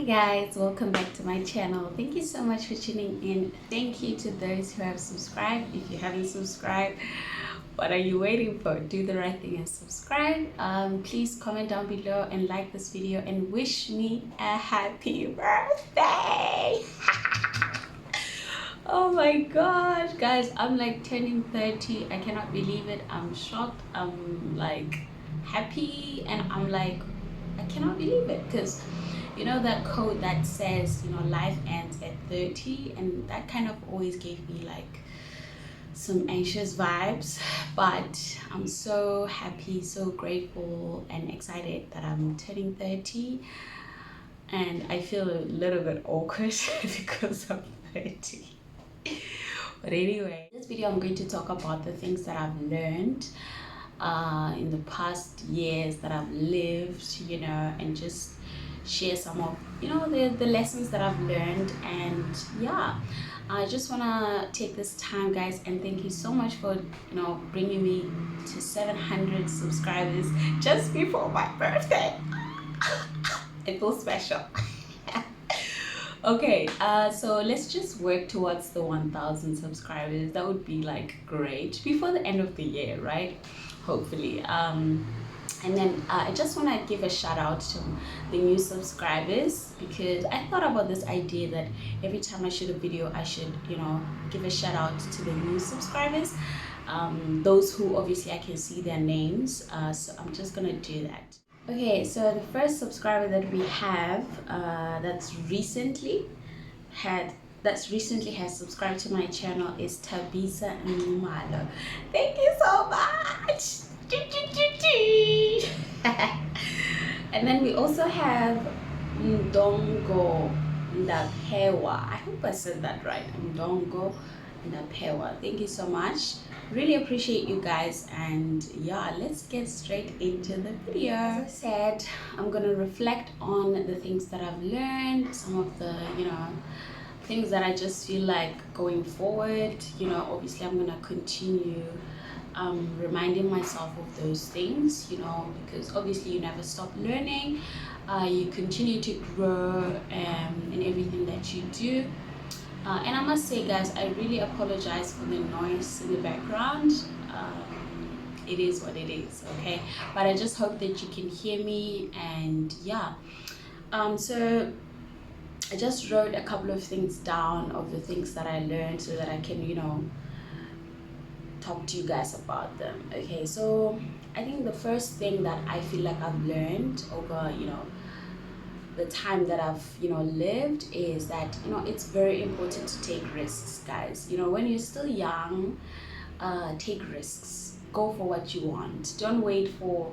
Guys, welcome back to my channel. Thank you so much for tuning in. Thank you to those who have subscribed. If you haven't subscribed, what are you waiting for? Do the right thing and subscribe. Please comment down below and like this video and wish me a happy birthday. Oh my gosh, guys, I'm like turning 30. I cannot believe it. I'm shocked. I'm like happy, and I'm like, I cannot believe it, because you know that quote that says, life ends at 30, and that kind of always gave me like some anxious vibes. But I'm so happy, so grateful and excited that I'm turning 30, and I feel a little bit awkward because I'm 30. But anyway, in this video I'm going to talk about the things that I've learned in the past years that I've lived, and just share some of the lessons that I've learned. And yeah, I just want to take this time, guys, and thank you so much for bringing me to 700 subscribers just before my birthday. It feels special. Okay, so let's just work towards the 1,000 subscribers. That would be like great before the end of the year, right? Hopefully. And then I just want to give a shout out to the new subscribers, because I thought about this idea that every time I shoot a video I should give a shout out to the new subscribers, those who obviously I can see their names. So I'm just gonna do that. Okay, so the first subscriber that we have that's recently has subscribed to my channel is Tabisa Numalo. Thank you so much. And then we also have Ndongo Ndapewa. I hope I said that right. Ndongo Ndapewa. Thank you so much. Really appreciate you guys, and yeah, let's get straight into the video. As I said, I'm gonna reflect on the things that I've learned, some of the things that I just feel like going forward. Obviously I'm gonna continue reminding myself of those things, because obviously you never stop learning. You continue to grow in everything that you do. And I must say, guys, I really apologize for the noise in the background. It is what it is, okay? But I just hope that you can hear me. And yeah, so I just wrote a couple of things down of the things that I learned so that I can, talk to you guys about them. Okay, so I think the first thing that I feel like I've learned over, the time that I've lived is that it's very important to take risks, guys. When you're still young, take risks, go for what you want. Don't wait for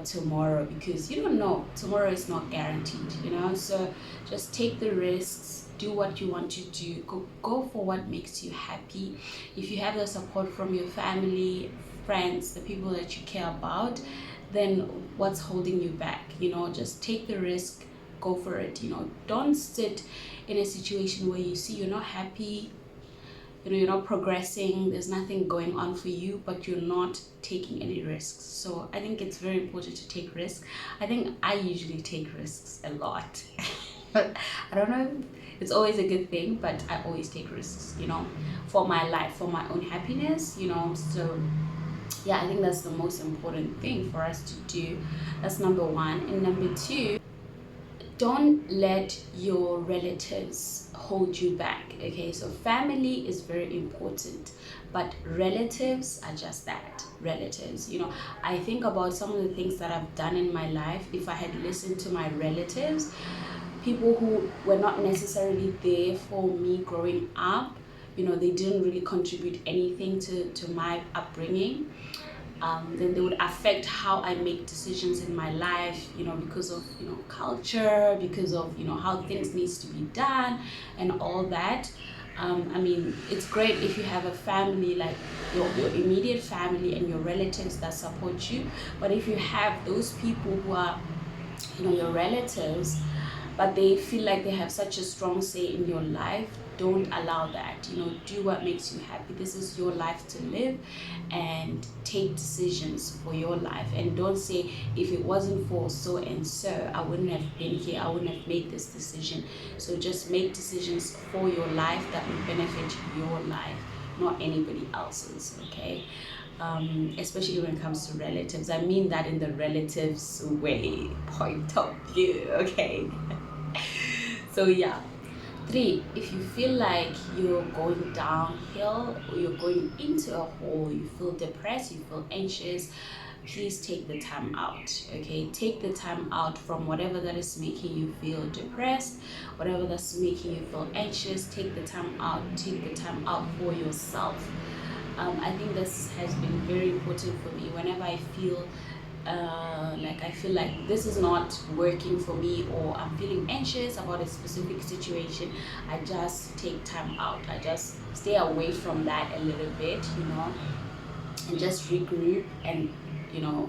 tomorrow, because you don't know, tomorrow is not guaranteed. So just take the risks, do what you want to do, go for what makes you happy. If you have the support from your family, friends, the people that you care about, then what's holding you back? Just take the risk, go for it. Don't sit in a situation where you see you're not happy, you're not progressing, there's nothing going on for you, but you're not taking any risks. So I think it's very important to take risks. I think I usually take risks a lot. I don't know, it's always a good thing, but I always take risks, for my life, for my own happiness, so yeah, I think that's the most important thing for us to do. That's number one. And number two, don't let your relatives hold you back. Okay, so family is very important, but relatives are just that, relatives. I think about some of the things that I've done in my life. If I had listened to my relatives, people who were not necessarily there for me growing up, they didn't really contribute anything to my upbringing, then they would affect how I make decisions in my life, because of culture, because of how things needs to be done and all that. I mean, it's great if you have a family, like your immediate family and your relatives that support you, but if you have those people who are your relatives but they feel like they have such a strong say in your life. Don't allow that. Do what makes you happy. This is your life to live, and take decisions for your life. And don't say, if it wasn't for so and so, I wouldn't have been here, I wouldn't have made this decision. So just make decisions for your life that will benefit your life, not anybody else's. Okay. Especially when it comes to relatives. I mean that in the relatives way point of view. Okay. So yeah. 3, if you feel like you're going downhill or you're going into a hole, you feel depressed, you feel anxious, please take the time out. Okay, take the time out from whatever that is making you feel depressed, whatever that's making you feel anxious. Take the time out. Take the time out for yourself. I think this has been very important for me. Whenever I feel I feel like this is not working for me, or I'm feeling anxious about a specific situation, I just take time out. I just stay away from that a little bit, and just regroup. And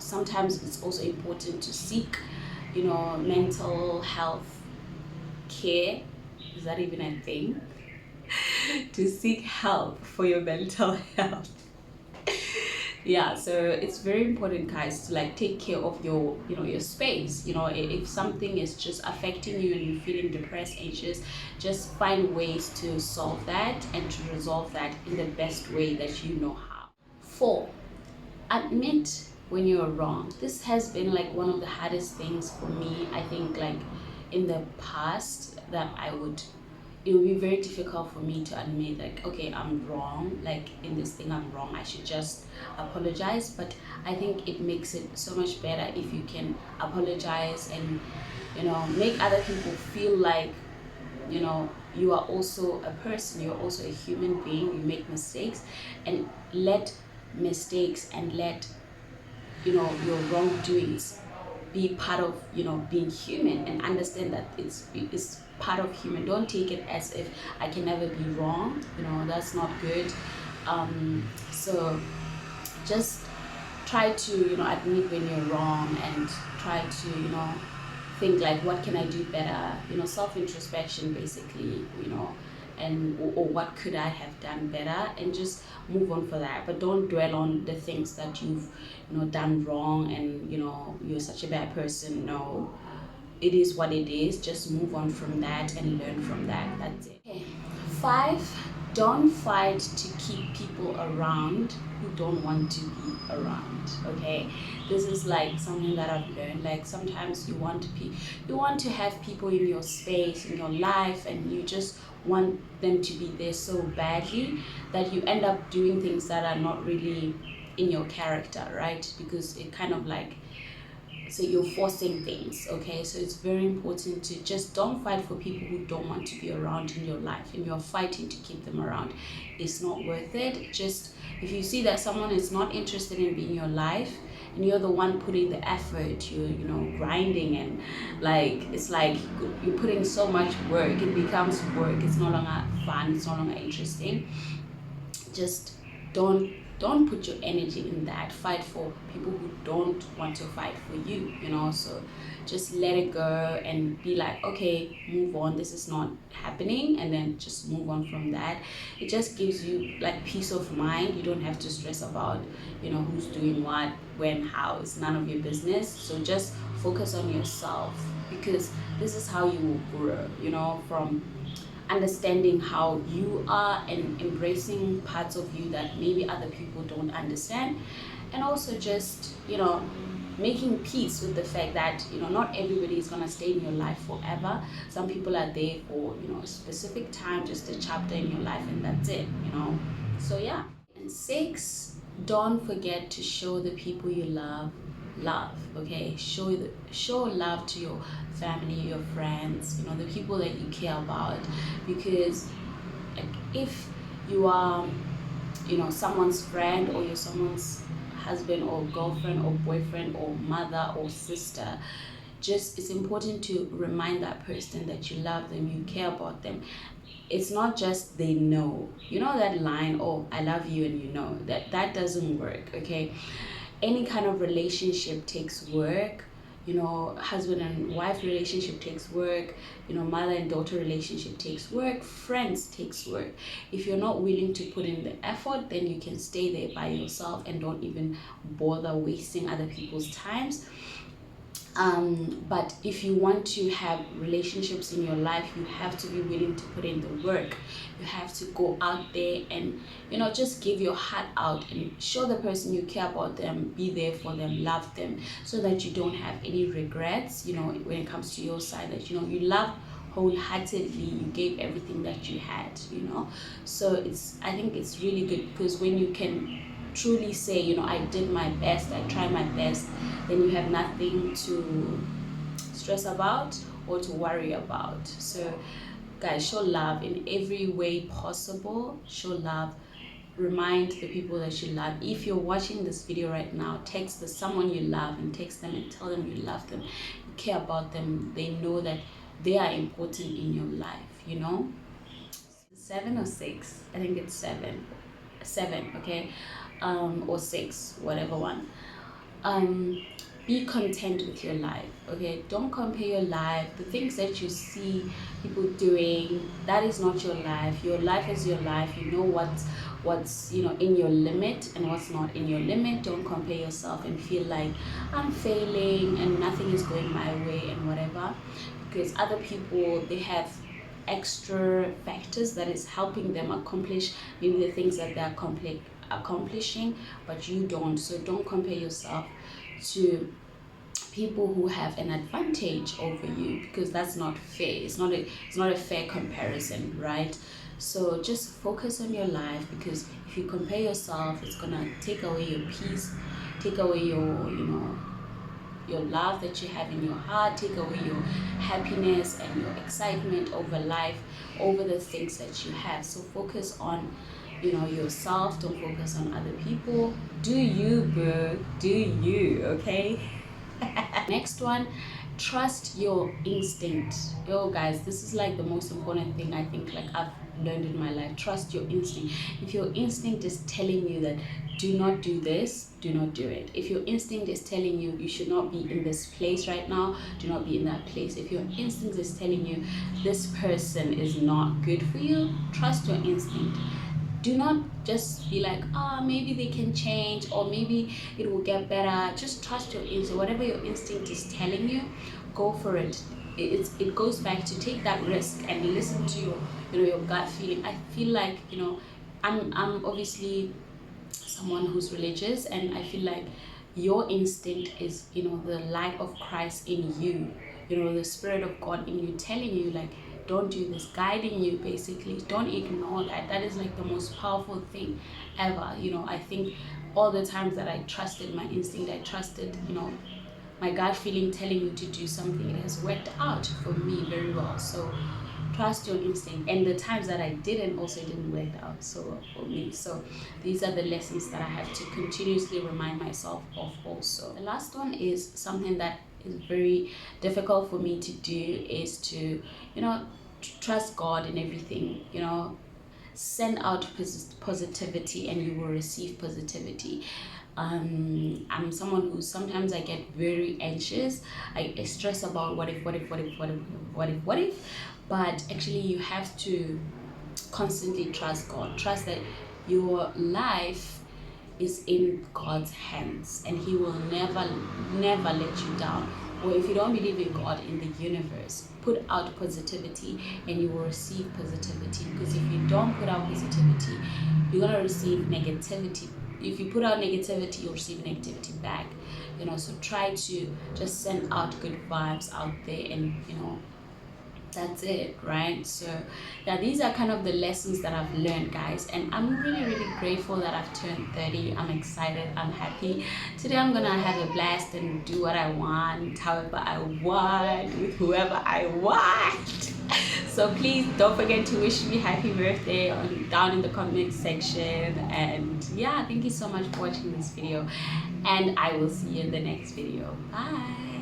sometimes it's also important to seek mental health care. Is that even a thing? To seek help for your mental health. Yeah, so it's very important, guys, to take care of your space. If something is just affecting you and you're feeling depressed, anxious, just find ways to solve that and to resolve that in the best way that you know how. 4, admit when you're wrong. This has been one of the hardest things for me. I think in the past, that it would be very difficult for me to admit okay, I'm wrong, in this thing I'm wrong, I should just apologize. But I think it makes it so much better if you can apologize and make other people feel like you are also a person, you're also a human being, you make mistakes, and let mistakes and let your wrongdoings be part of being human, and understand that it's part of human. Don't take it as if I can never be wrong. That's not good. So just try to admit when you're wrong, and try to think what can I do better, self introspection basically, and or what could I have done better, and just move on for that. But don't dwell on the things that you've done wrong, and you're such a bad person. No, it is what it is. Just move on from that and learn from that. That's it. Okay. 5, don't fight to keep people around who don't want to be around. Okay, this is something that I've learned. Sometimes you want to have people in your space, in your life, and you just want them to be there so badly that you end up doing things that are not really in your character, right? Because it kind of so you're forcing things. Okay, so it's very important to just don't fight for people who don't want to be around in your life, and you're fighting to keep them around. It's not worth it. Just if you see that someone is not interested in being in your life, and you're the one putting the effort, you're grinding, and it's you're putting so much work, it becomes work, it's no longer fun, it's no longer interesting. Just don't put your energy in that. Fight for people who don't want to fight for you, so just let it go and be okay, move on, this is not happening, and then just move on from that. It just gives you peace of mind. You don't have to stress about who's doing what, when, how. It's none of your business. So just focus on yourself, because this is how you will grow, from understanding how you are and embracing parts of you that maybe other people don't understand, and also just making peace with the fact that not everybody is going to stay in your life forever. Some people are there for a specific time, just a chapter in your life, and that's it. So yeah. And 6, don't forget to show the people you love. Okay, show love to your family, your friends, the people that you care about. Because if you are someone's friend, or you're someone's husband or girlfriend or boyfriend or mother or sister, just it's important to remind that person that you love them, you care about them. It's not just they know, that line, oh, I love you, and that doesn't work. Okay, any kind of relationship takes work. husband and wife relationship takes work, mother and daughter relationship takes work, friends takes work. If you're not willing to put in the effort, then you can stay there by yourself and don't even bother wasting other people's times. But if you want to have relationships in your life, you have to be willing to put in the work. You have to go out there and just give your heart out and show the person you care about them, be there for them, love them, so that you don't have any regrets when it comes to your side, that you love wholeheartedly, you gave everything that you had. So I think it's really good, because when you can truly say, I did my best, I tried my best, then you have nothing to stress about or to worry about. So guys, show love in every way possible. Show love. Remind the people that you love. If you're watching this video right now, text someone you love and text them and tell them you love them, you care about them. They know that they are important in your life. 7 or 6, I think it's 7, okay, or 6, whatever one. Be content with your life, okay? Don't compare your life. The things that you see people doing, that is not your life. Your life is your life. You know what's in your limit and what's not in your limit. Don't compare yourself and feel like I'm failing and nothing is going my way and whatever, because other people, they have extra factors that is helping them accomplish maybe the things that they're accomplishing, but you don't. So don't compare yourself to people who have an advantage over you, because that's not fair. It's not a fair comparison, right? So just focus on your life, because if you compare yourself, it's gonna take away your peace, take away your love that you have in your heart, take away your happiness and your excitement over life, over the things that you have. So focus on yourself. Don't focus on other people. Do you, bro? Do you? Okay. Next one, trust your instinct. Yo guys, this is like the most important thing I think like I've learned in my life. Trust your instinct. If your instinct is telling you that do not do this, do not do it. If your instinct is telling you you should not be in this place right now, do not be in that place. If your instinct is telling you this person is not good for you, trust your instinct. Do not just be like, maybe they can change, or maybe it will get better. Just trust your instinct. Whatever your instinct is telling you, go for it. It goes back to take that risk and listen to your gut feeling. I feel like I'm obviously someone who's religious, and I feel like your instinct is the light of Christ in you, the Spirit of God in you, telling you like, don't do this, guiding you. Basically, don't ignore that. That is like the most powerful thing ever. I think all the times that I trusted my instinct, I trusted my gut feeling telling me to do something, it has worked out for me very well. So trust your instinct. And the times that I didn't, also didn't work out so for me. So these are the lessons that I have to continuously remind myself of also. The last one is something that is very difficult for me to do, is to trust God in everything. Send out positivity and you will receive positivity. I'm someone who sometimes I get very anxious. I stress about what if, but actually you have to constantly trust God. Trust that your life is in God's hands, and He will never let you down. Or if you don't believe in God, in the universe, put out positivity and you will receive positivity. Because if you don't put out positivity, you're gonna receive negativity. If you put out negativity, you'll receive negativity back. So try to just send out good vibes out there, and that's it, right? So yeah, these are kind of the lessons that I've learned, guys, and I'm really grateful that I've turned 30. I'm excited, I'm happy. Today I'm gonna have a blast and do what I want, however I want, with whoever I want. So please don't forget to wish me happy birthday down in the comment section. And yeah, thank you so much for watching this video, and I will see you in the next video. Bye.